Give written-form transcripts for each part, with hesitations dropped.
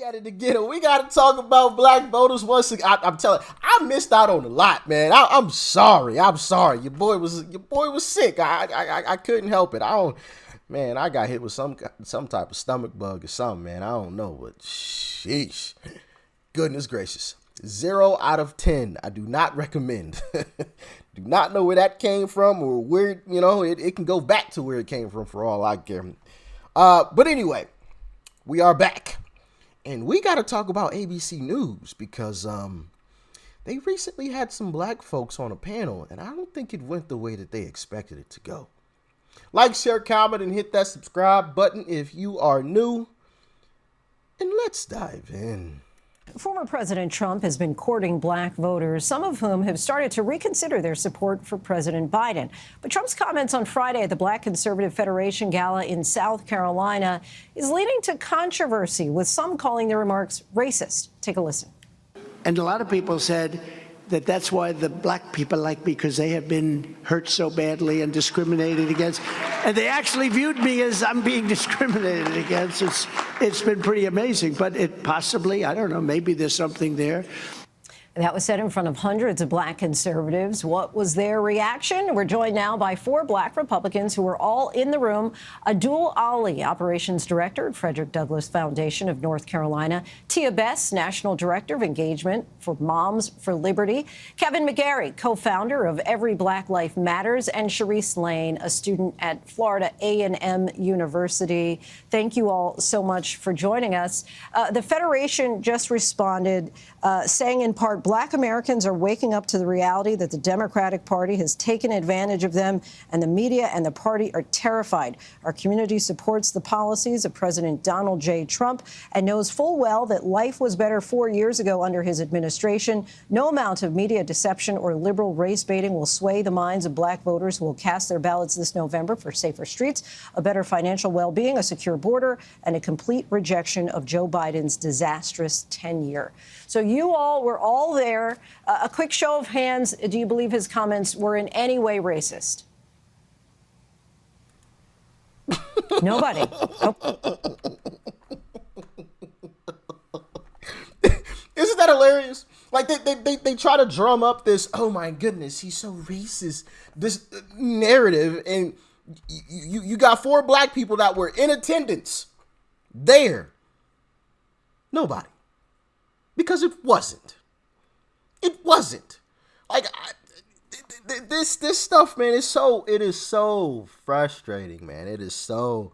At it again. We got to talk about black voters once again. I'm telling you, I missed out on a lot, man. I'm sorry. I'm sorry. Your boy was sick. I couldn't help it. I got hit with some type of stomach bug or something, man. I don't know, but sheesh. Goodness gracious. 0 out of 10. I do not recommend. Do not know where that came from or where, it can go back to where it came from for all I care. But anyway, we are back. And we got to talk about ABC News because they recently had some black folks on a panel, and I don't think it went the way that they expected it to go. Like, share, comment, and hit that subscribe button if you are new. And let's dive in. Former President Trump has been courting black voters, some of whom have started to reconsider their support for President Biden. But Trump's comments on Friday at the Black Conservative Federation Gala in South Carolina is leading to controversy, with some calling the remarks racist. Take a listen. And a lot of people said that that's why the black people like me, because they have been hurt so badly and discriminated against. And they actually viewed me as I'm being discriminated against. It's been pretty amazing, but it possibly, I don't know, maybe there's something there. That was said in front of hundreds of black conservatives. What was their reaction? We're joined now by 4 black Republicans who were all in the room. Abdul Ali, Operations Director at Frederick Douglass Foundation of North Carolina. Tia Bess, National Director of Engagement for Moms for Liberty. Kevin McGarry, co-founder of Every Black Life Matters. And Sharice Lane, a student at Florida A&M University. Thank you all so much for joining us. The Federation just responded saying in part, black Americans are waking up to the reality that the Democratic Party has taken advantage of them, and the media and the party are terrified. Our community supports the policies of President Donald J. Trump and knows full well that life was better 4 years ago under his administration. No amount of media deception or liberal race baiting will sway the minds of black voters who will cast their ballots this November for safer streets, a better financial well-being, a secure border, and a complete rejection of Joe Biden's disastrous tenure. So you all were all there. A quick show of hands. Do you believe his comments were in any way racist? Nobody. Isn't that hilarious? Like they try to drum up this, oh my goodness, he's so racist, this narrative, and you got 4 black people that were in attendance there. Nobody. Because it wasn't. It wasn't. Like, this stuff, man, it is so frustrating, man. It is so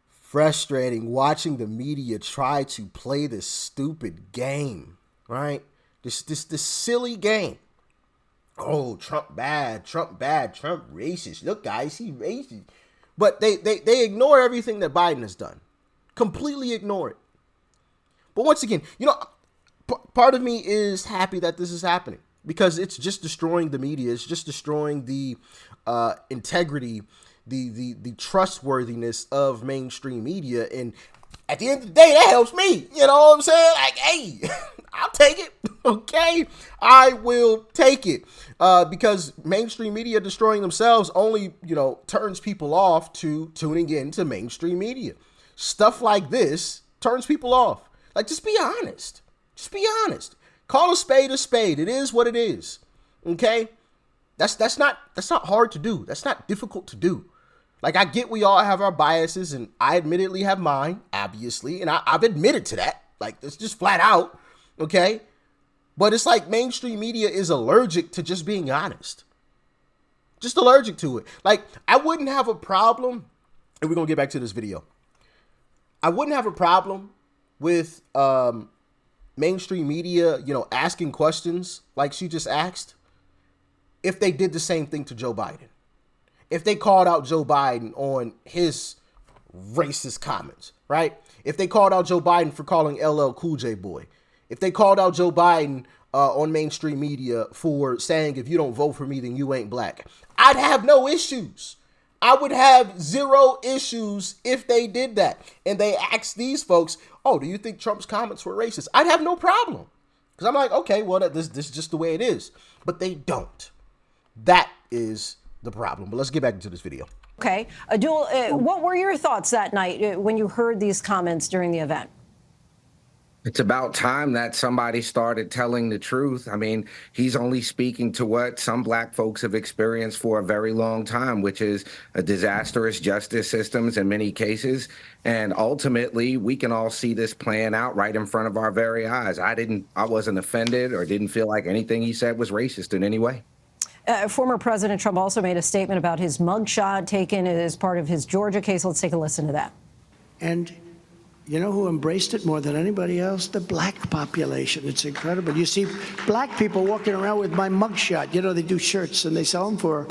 frustrating watching the media try to play this stupid game, right? This silly game. Oh, Trump bad, Trump racist. Look, guys, he racist. But they ignore everything that Biden has done. Completely ignore it. But once again, part of me is happy that this is happening because it's just destroying the media. It's just destroying the integrity, the trustworthiness of mainstream media. And at the end of the day, that helps me. You know what I'm saying? Like, hey, I'll take it. Okay, I will take it because mainstream media destroying themselves only, turns people off to tuning into mainstream media. Stuff like this turns people off. Like, just be honest. Just be honest. Call a spade a spade. It is what it is. Okay? That's not hard to do. That's not difficult to do. Like, I get we all have our biases, and I admittedly have mine, obviously, and I've admitted to that. Like, it's just flat out. Okay? But it's like mainstream media is allergic to just being honest. Just allergic to it. Like, I wouldn't have a problem, and we're going to get back to this video. I wouldn't have a problem with mainstream media, asking questions like she just asked, if they did the same thing to Joe Biden. If they called out Joe Biden on his racist comments, right? If they called out Joe Biden for calling LL Cool J boy. If they called out Joe Biden on mainstream media for saying, if you don't vote for me, then you ain't black. I'd have no issues. I would have 0 issues if they did that. And they asked these folks, oh, do you think Trump's comments were racist? I'd have no problem. Because I'm like, okay, well, this is just the way it is. But they don't. That is the problem. But let's get back into this video. Okay. Abdul, what were your thoughts that night when you heard these comments during the event? It's about time that somebody started telling the truth. I mean, he's only speaking to what some black folks have experienced for a very long time, which is a disastrous justice systems in many cases. And ultimately, we can all see this playing out right in front of our very eyes. I wasn't offended or didn't feel like anything he said was racist in any way. Former President Trump also made a statement about his mugshot taken as part of his Georgia case. Let's take a listen to that. And you know who embraced it more than anybody else? The black population. It's incredible. You see black people walking around with my mugshot. You know, they do shirts and they sell them for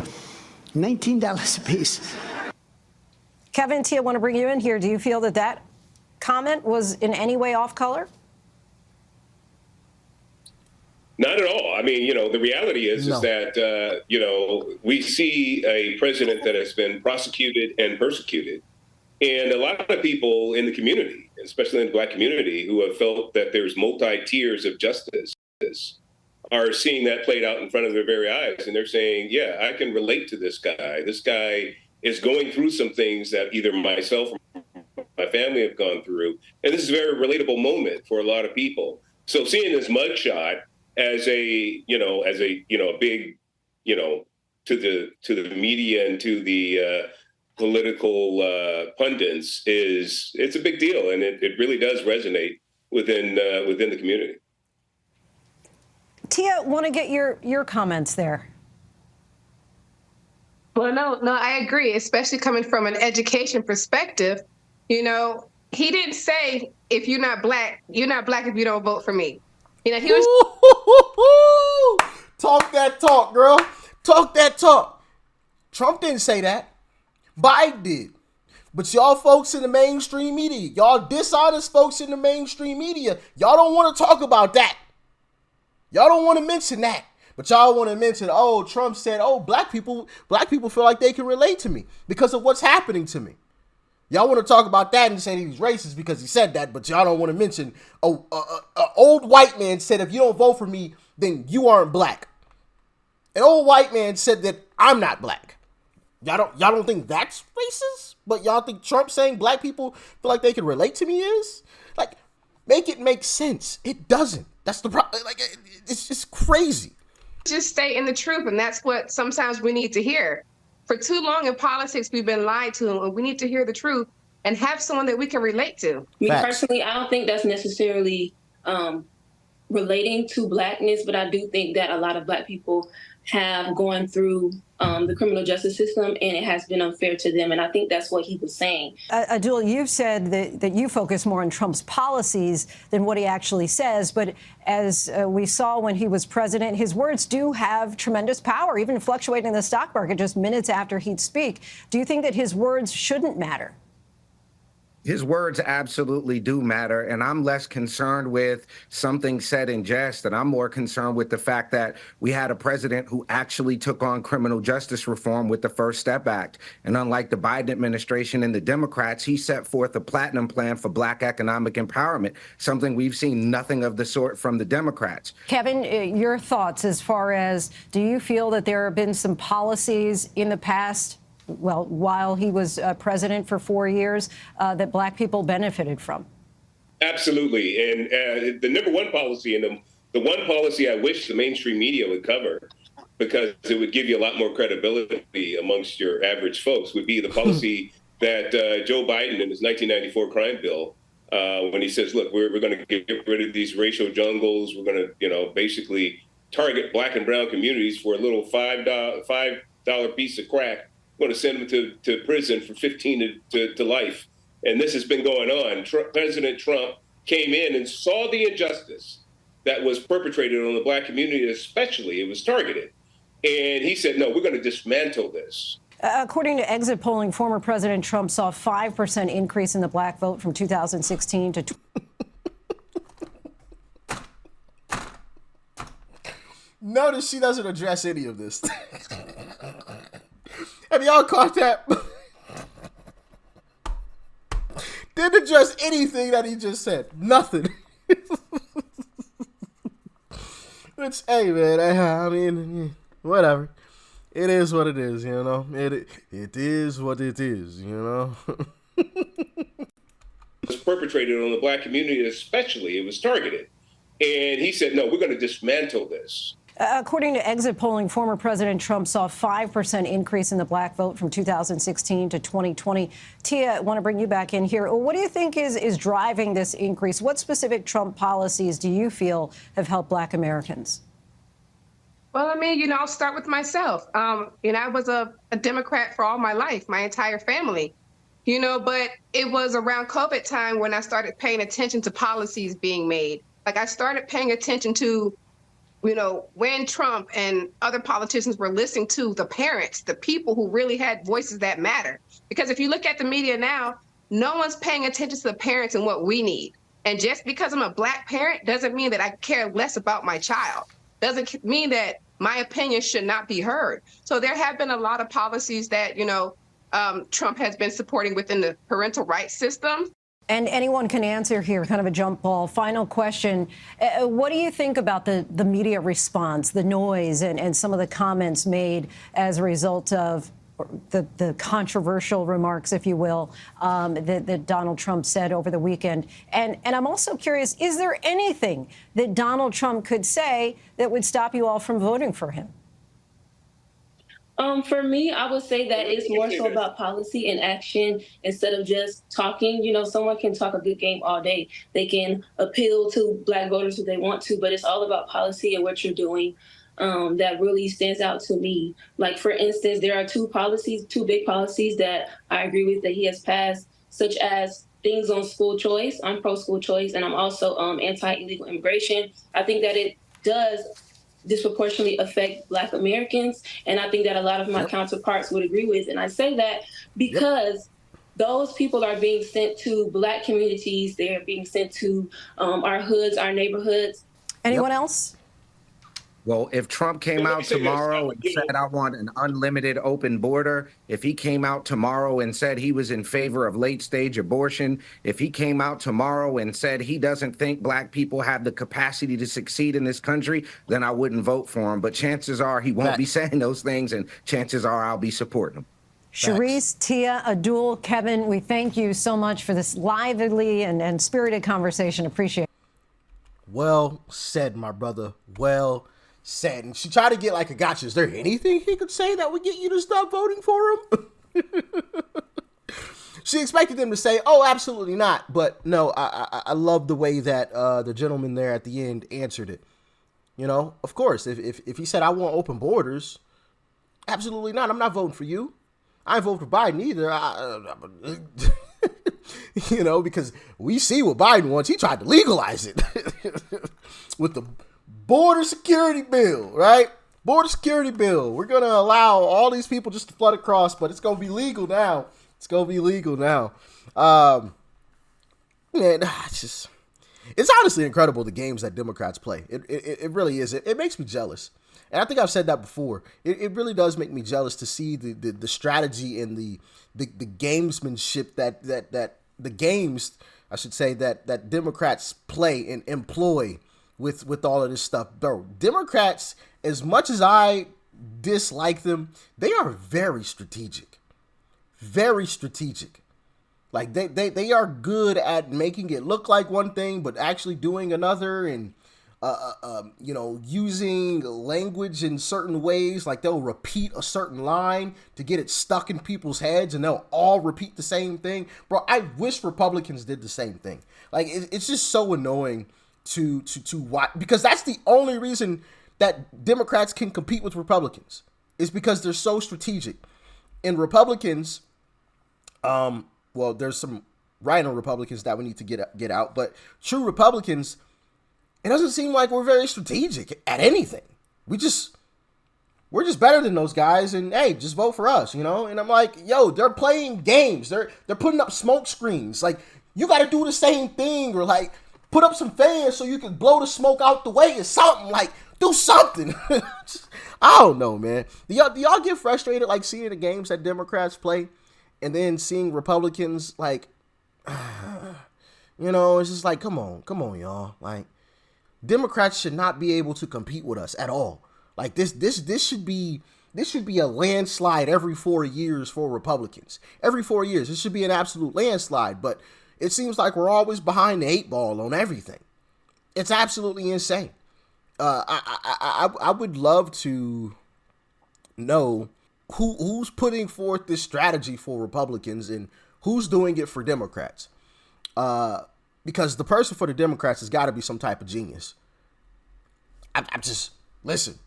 $19 a piece. Kevin, Tia, I want to bring you in here. Do you feel that that comment was in any way off color? Not at all. I mean, the reality is that, we see a president that has been prosecuted and persecuted. And a lot of people in the community, especially in the black community, who have felt that there's multi-tiers of justice, are seeing that played out in front of their very eyes. And they're saying, yeah, I can relate to this guy. This guy is going through some things that either myself or my family have gone through. And this is a very relatable moment for a lot of people. So seeing this mugshot as a big, to the media and to the political pundits it's a big deal, and it really does resonate within the community. Tia, want to get your comments there. Well, no, I agree, especially coming from an education perspective. He didn't say, if you're not black if you don't vote for me. He was talk that talk, girl. Talk that talk. Trump didn't say that. Biden did. But y'all folks in the mainstream media, y'all dishonest folks in the mainstream media, y'all don't want to talk about that. Y'all don't want to mention that. But y'all want to mention, oh, Trump said, oh, black people feel like they can relate to me because of what's happening to me. Y'all want to talk about that and say he's racist because he said that, but y'all don't want to mention, an old white man said, if you don't vote for me, then you aren't black. An old white man said that I'm not black. Y'all don't think that's racist? But y'all think Trump saying black people feel like they can relate to me is? Like, make it make sense. It doesn't. That's the problem. Like, it's just crazy. just stating the truth, and that's what sometimes we need to hear. For too long in politics, we've been lied to, and we need to hear the truth and have someone that we can relate to. Me personally, I don't think that's necessarily relating to blackness, but I do think that a lot of black people have gone through the criminal justice system, and it has been unfair to them. And I think that's what he was saying. Adul, you've said that you focus more on Trump's policies than what he actually says. But as we saw when he was president, his words do have tremendous power, even fluctuating the stock market just minutes after he'd speak. Do you think that his words shouldn't matter? His words absolutely do matter, and I'm less concerned with something said in jest, and I'm more concerned with the fact that we had a president who actually took on criminal justice reform with the First Step Act. And unlike the Biden administration and the Democrats, he set forth a platinum plan for black economic empowerment, something we've seen nothing of the sort from the Democrats. Kevin, your thoughts as far as, do you feel that there have been some policies in the past, well, while he was president for 4 years, that black people benefited from? Absolutely. And the number one policy, and the one policy I wish the mainstream media would cover, because it would give you a lot more credibility amongst your average folks, would be the policy that Joe Biden in his 1994 crime bill, when he says, look, we're going to get rid of these racial jungles. We're going to, basically target black and brown communities for a little $5 piece of crack. Going to send them to prison for 15 to life. And this has been going on. President Trump came in and saw the injustice that was perpetrated on the black community, especially. It was targeted. And he said, no, we're going to dismantle this. According to exit polling, former President Trump saw a 5% increase in the black vote from 2016 to... Notice she doesn't address any of this. Have y'all caught that? Didn't address anything that he just said. Nothing. Which, hey, man, I mean, whatever. It is what it is, you know. It is what it is, you know. perpetrated on the black community, especially. It was targeted. And he said, no, we're going to dismantle this. According to exit polling, former President Trump saw a 5% increase in the black vote from 2016 to 2020. Tia, I want to bring you back in here. What do you think is driving this increase? What specific Trump policies do you feel have helped black Americans? Well, I mean, I'll start with myself. I was a Democrat for all my life, my entire family, but it was around COVID time when I started paying attention to policies being made. Like I started paying attention to when Trump and other politicians were listening to the parents, the people who really had voices that matter. Because if you look at the media now, no one's paying attention to the parents and what we need. And just because I'm a black parent doesn't mean that I care less about my child. Doesn't mean that my opinion should not be heard. So there have been a lot of policies that, Trump has been supporting within the parental rights system. And anyone can answer here, kind of a jump ball. Final question. What do you think about the media response, the noise, and some of the comments made as a result of the controversial remarks, if you will, that Donald Trump said over the weekend? And I'm also curious, is there anything that Donald Trump could say that would stop you all from voting for him? For me, I would say that it's more so about policy and action instead of just talking. Someone can talk a good game all day. They can appeal to black voters if they want to, but it's all about policy and what you're doing that really stands out to me. Like, for instance, there are two big policies that I agree with that he has passed, such as things on school choice. I'm pro-school choice, and I'm also anti-illegal immigration. I think that it does disproportionately affect black Americans. And I think that a lot of my counterparts would agree with. And I say that because those people are being sent to black communities. They're being sent to our hoods, our neighborhoods. Anyone else? Well, if Trump came out tomorrow and said, I want an unlimited open border, if he came out tomorrow and said he was in favor of late stage abortion, if he came out tomorrow and said he doesn't think black people have the capacity to succeed in this country, then I wouldn't vote for him. But chances are he won't be saying those things, and chances are I'll be supporting him. Sharice, Tia, Abdul, Kevin, we thank you so much for this lively and spirited conversation. Appreciate it. Well said, my brother. Well said. And she tried to get like a gotcha. Is there anything he could say that would get you to stop voting for him? She expected them to say, oh, absolutely not. But no, I love the way that the gentleman there at the end answered it. Of course, if he said, I want open borders, absolutely not. I'm not voting for you. I ain't voting for Biden either. Because we see what Biden wants. He tried to legalize it with the border security bill, right? Border security bill. We're going to allow all these people just to flood across, but it's going to be legal now. Man, it's honestly incredible the games that Democrats play. It really is. It makes me jealous. And I think I've said that before. It really does make me jealous to see the strategy and the gamesmanship that the games, I should say, that Democrats play and employ with all of this stuff. Bro, Democrats, as much as I dislike them, they are very strategic. Very strategic. Like they are good at making it look like one thing, but actually doing another, and using language in certain ways. Like they'll repeat a certain line to get it stuck in people's heads, and they'll all repeat the same thing. Bro, I wish Republicans did the same thing. Like it's just so annoying to watch, because that's the only reason that Democrats can compete with Republicans, is because they're so strategic. And Republicans, well, there's some rhino Republicans that we need to get out, but true Republicans, it doesn't seem like we're very strategic at anything. We're just better than those guys, and hey, just vote for us, And I'm like, yo, they're playing games. They're putting up smoke screens. Like, you got to do the same thing, or like put up some fans so you can blow the smoke out the way or something. Like, do something. I don't know, man. Do y'all get frustrated like seeing the games that Democrats play and then seeing Republicans like, it's just like, come on, y'all. Like, Democrats should not be able to compete with us at all. Like this should be a landslide every 4 years for Republicans. Every 4 years, it should be an absolute landslide. But It seems like we're always behind the 8 ball on everything. It's absolutely insane. I would love to know who's putting forth this strategy for Republicans and who's doing it for Democrats. Because the person for the Democrats has got to be some type of genius. I'm just, listen,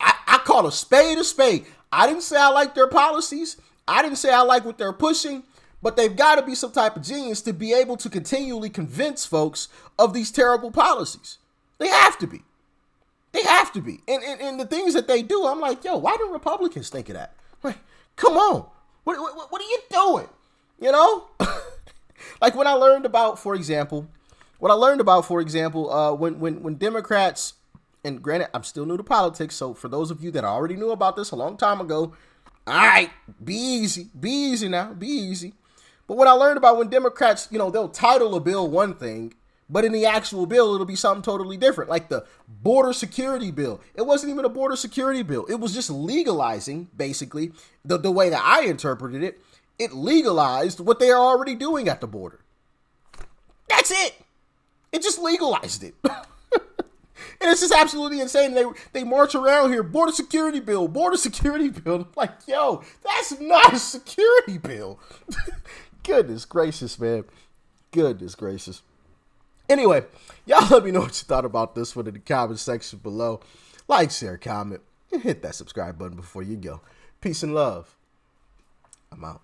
I call a spade a spade. I didn't say I like their policies. I didn't say I like what they're pushing, but they've got to be some type of genius to be able to continually convince folks of these terrible policies. They have to be. They have to be. And the things that they do, I'm like, yo, why do Republicans think of that? Like, come on. What are you doing? You know? Like when I learned about, for example, when Democrats, and granted, I'm still new to politics, so for those of you that already knew about this a long time ago, all right, be easy now, be easy. But when I learned about when Democrats, they'll title a bill one thing, but in the actual bill, it'll be something totally different, like the border security bill. It wasn't even a border security bill. It was just legalizing, basically, the way that I interpreted it. It legalized what they are already doing at the border. That's it. It just legalized it. And it's just absolutely insane. They march around here, border security bill. Like, yo, that's not a security bill. Goodness gracious, man. Goodness gracious. Anyway, y'all let me know what you thought about this one in the comment section below. Like, share, comment, and hit that subscribe button before you go. Peace and love. I'm out.